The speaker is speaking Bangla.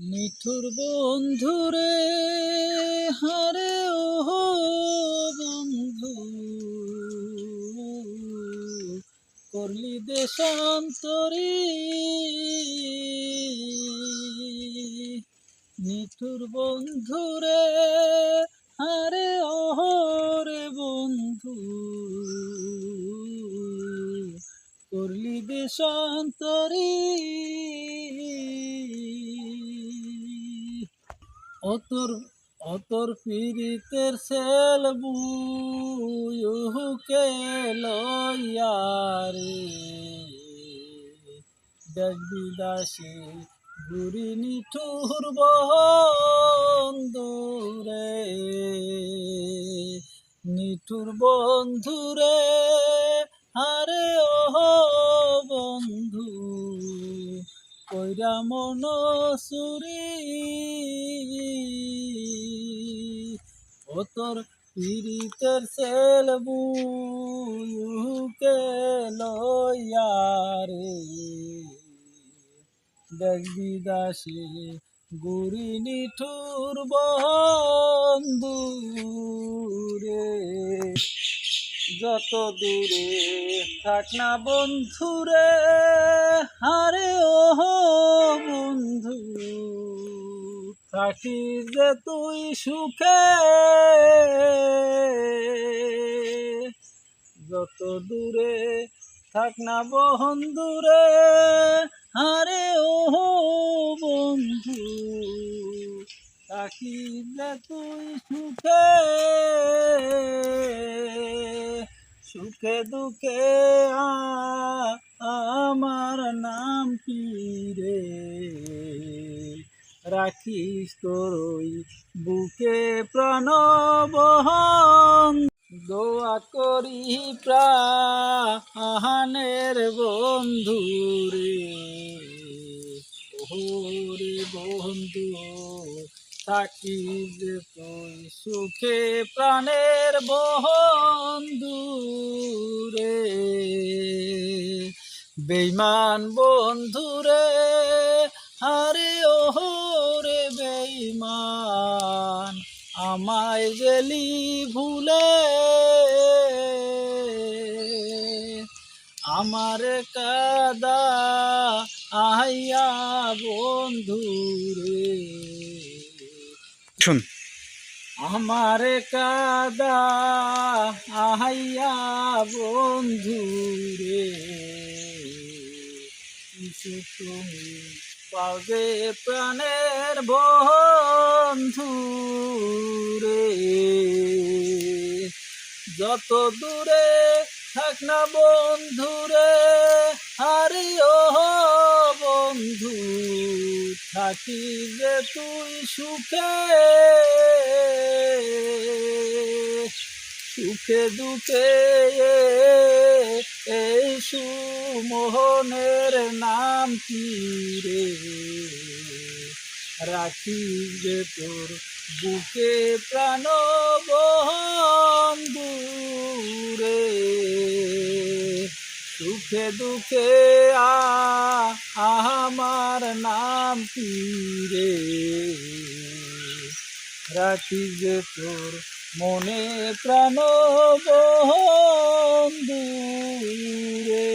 নিঠুর বন্ধুরে হারে ও বন্ধু, করলি দেশান্তরী। নিঠুর বন্ধুরে হারে ও রে বন্ধু, করলি দেশান্তরী। অতর পীড়িতের সেল বুকে লইয়া রে, দেশ বিদাসী ঘুরি নিঠুর বন্ধুরে। নিঠুর বন্ধুরে আরে ও বন্ধু, কইরা মন সুরি। তোর পীড়িতের সেল বুকে লইয়া রে, দেশ বিদাসী গুরি নিঠুর বন্ধু রে। যত দূরে থাক না বন্ধুরে হারে ও বন্ধু, থাকিস যে তুই সুখে। যত দূরে থাক না বন্ধুরে আরে ও বন্ধু, থাকিস যে তুই সুখে। সুখে দুঃখে আমার নাম কি রে, রাখিস তোর ওই বুকে প্রাণ বহন। দোয়া করি প্রাণের বন্ধু রে, ওরে বন্ধু, থাকিস যে তুই সুখে প্রাণের বন্ধু রে। বেঈমান বন্ধু রে আরে ও রে বেঈমান, আমায় গেলি ভুলে। আমার কাদা আইয়া বন্ধু রে, শুন আমার কাদা আইয়া বন্ধু রে। কিছু তুমি পাবে প্রাণের বন্ধু রে। যত দূরে থাক না বন্ধুরে আরে ও বন্ধু, থাকি যে তুই সুখে। সুখে দুঃখে এই সুমোহনের নাম কি রে, রাখিস যে তোর বুকে প্রাণ বন্ধু রে। সুখে দুঃখে আমার নাম কি রে, রাখিস যে তোর মনে প্রাণ বন্ধু রে।